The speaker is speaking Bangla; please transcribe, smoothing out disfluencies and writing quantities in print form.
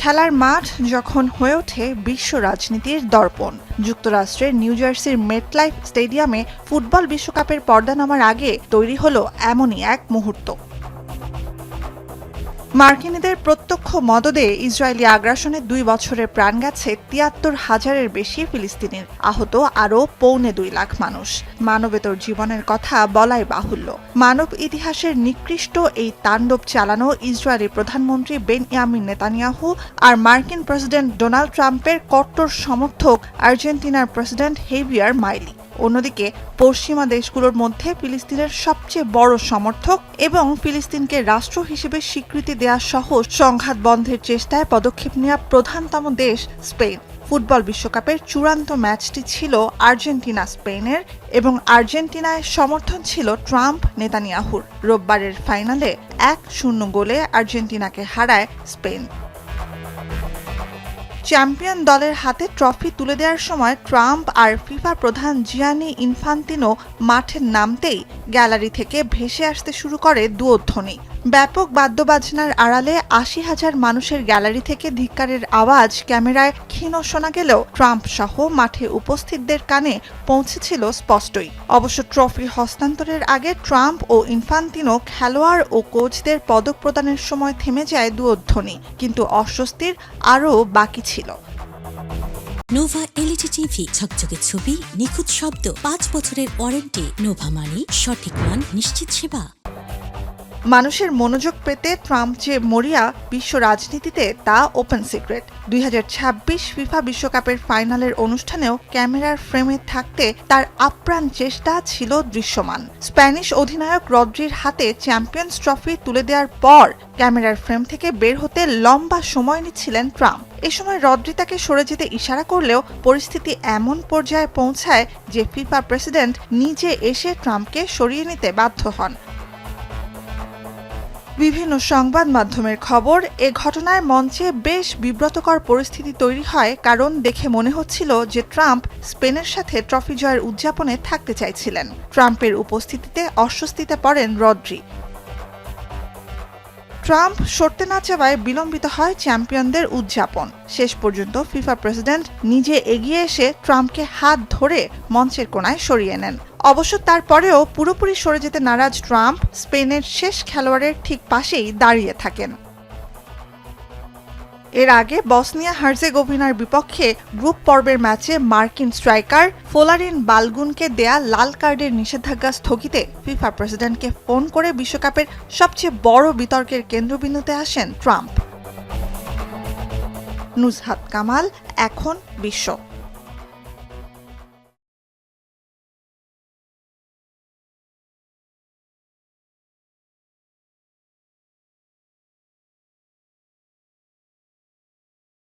খেলার মাঠ যখন হয়ে ওঠে বিশ্ব রাজনীতির দর্পণ। যুক্তরাষ্ট্রের নিউ জার্সির মেটলাইফ স্টেডিয়ামে ফুটবল বিশ্বকাপের পর্দা নামার আগে তৈরি হলো এমনই এক মুহূর্ত। মার্কিনীদের প্রত্যক্ষ মদদে ইসরায়েলি আগ্রাসনে 2 বছরে প্রাণ গেছে ৭৩,০০০-এর বেশি ফিলিস্তিনির, আহত আরও ২.৫ লাখ মানুষ। মানবেতর জীবনের কথা বলাই বাহুল্য। মানব ইতিহাসের নিকৃষ্ট এই তাণ্ডব চালানো ইসরায়েলি প্রধানমন্ত্রী বেনয়ামিন নেতানিয়াহু আর মার্কিন প্রেসিডেন্ট ডোনাল্ড ট্রাম্পের কট্টর সমর্থক আর্জেন্টিনার প্রেসিডেন্ট হেভিয়ার মাইলি। অন্যদিকে পশ্চিমা দেশগুলোর মধ্যে ফিলিস্তিনের সবচেয়ে বড় সমর্থক এবং ফিলিস্তিনকে রাষ্ট্র হিসেবে স্বীকৃতি দেওয়া সহ সংঘাত বন্ধের চেষ্টায় পদক্ষেপ নেওয়া প্রধানতম দেশ স্পেন। ফুটবল বিশ্বকাপের চূড়ান্ত ম্যাচটি ছিল আর্জেন্টিনা স্পেনের এবং আর্জেন্টিনায় সমর্থন ছিল ট্রাম্প নেতানিয়াহুর। রোববারের ফাইনালে ১-০ গোলে আর্জেন্টিনাকে হারায় স্পেন। চ্যাম্পিয়ন দলের হাতে ট্রফি তুলে দেওয়ার সময় ট্রাম্প আর ফিফা প্রধান জিয়ানি ইনফান্তিনো মাঠে নামতেই গ্যালারি থেকে ভেসে আসতে শুরু করে দুয়োধ্বনি। ব্যাপক বাদ্যবাজনার আড়ালে ৮০,০০০ মানুষের গ্যালারি থেকে ধিক্কারের আওয়াজ ক্যামেরায় ক্ষীণ শোনা গেলেও ট্রাম্প সহ মাঠে উপস্থিতদের কানে পৌঁছেছিল স্পষ্টই। অবশ্য ট্রফি হস্তান্তরের আগে ট্রাম্প ও ইনফান্তিনো খেলোয়াড় ও কোচদের পদক প্রদানের সময় থেমে যায় দুয়োধ্বনি, কিন্তু অস্বস্তির আরও বাকি ছিল। নোভা এলইডি টিভি, ঝকঝকে ছবি, নিখুঁত শব্দ, ৫ বছরের ওয়ারেন্টি। নোভা মানি সঠিক মান, নিশ্চিত সেবা। মানুষের মনোযোগ পেতে ট্রাম্প যে মরিয়া বিশ্ব রাজনীতিতে তা ওপেন সিক্রেট। ২০২৬ ফিফা বিশ্বকাপের ফাইনালের অনুষ্ঠানেও ক্যামেরার ফ্রেমে থাকতে তার আপ্রাণ চেষ্টা ছিল দৃশ্যমান। স্প্যানিশ অধিনায়ক রদ্রির হাতে চ্যাম্পিয়ন্স ট্রফি তুলে দেওয়ার পর ক্যামেরার ফ্রেম থেকে বের হতে লম্বা সময় নিচ্ছিলেন ট্রাম্প। এ সময় রদ্রি তাকে সরে যেতে ইশারা করলেও পরিস্থিতি এমন পর্যায়ে পৌঁছায় যে ফিফা প্রেসিডেন্ট নিজে এসে ট্রাম্পকে সরিয়ে নিতে বাধ্য হন। বিভিন্ন সংবাদ মাধ্যমের খবর, এ ঘটনায় মঞ্চে বেশ বিব্রতকর পরিস্থিতি তৈরি হয়, কারণ দেখে মনে হচ্ছিল যে ট্রাম্প স্পেনের সাথে ট্রফি জয়ের উদযাপনে থাকতে চাইছিলেন। ট্রাম্পের উপস্থিতিতে অস্বস্তিতে পড়েন রদ্রি। ট্রাম্প সরতে না চাওয়ায় বিলম্বিত হয় চ্যাম্পিয়নদের উদযাপন। শেষ পর্যন্ত ফিফা প্রেসিডেন্ট নিজে এগিয়ে এসে ট্রাম্পকে হাত ধরে মঞ্চের কোণায় সরিয়ে নেন। অবশ্য তারপরেও পুরোপুরি সরে যেতে নারাজ ট্রাম্প স্পেনের শেষ খেলোয়াড়ের ঠিক পাশেই দাঁড়িয়ে থাকেন। এর আগে বসনিয়া হার্জেগোভিনার বিপক্ষে গ্রুপ পর্বের ম্যাচে মার্কিন স্ট্রাইকার ফোলারিন বালগুনকে দেয়া লাল কার্ডের নিষেধাজ্ঞা স্থগিতে ফিফা প্রেসিডেন্টকে ফোন করে বিশ্বকাপের সবচেয়ে বড় বিতর্কের কেন্দ্রবিন্দুতে আসেন ট্রাম্প। নুজহাত কামাল, এখন বিশ্ব।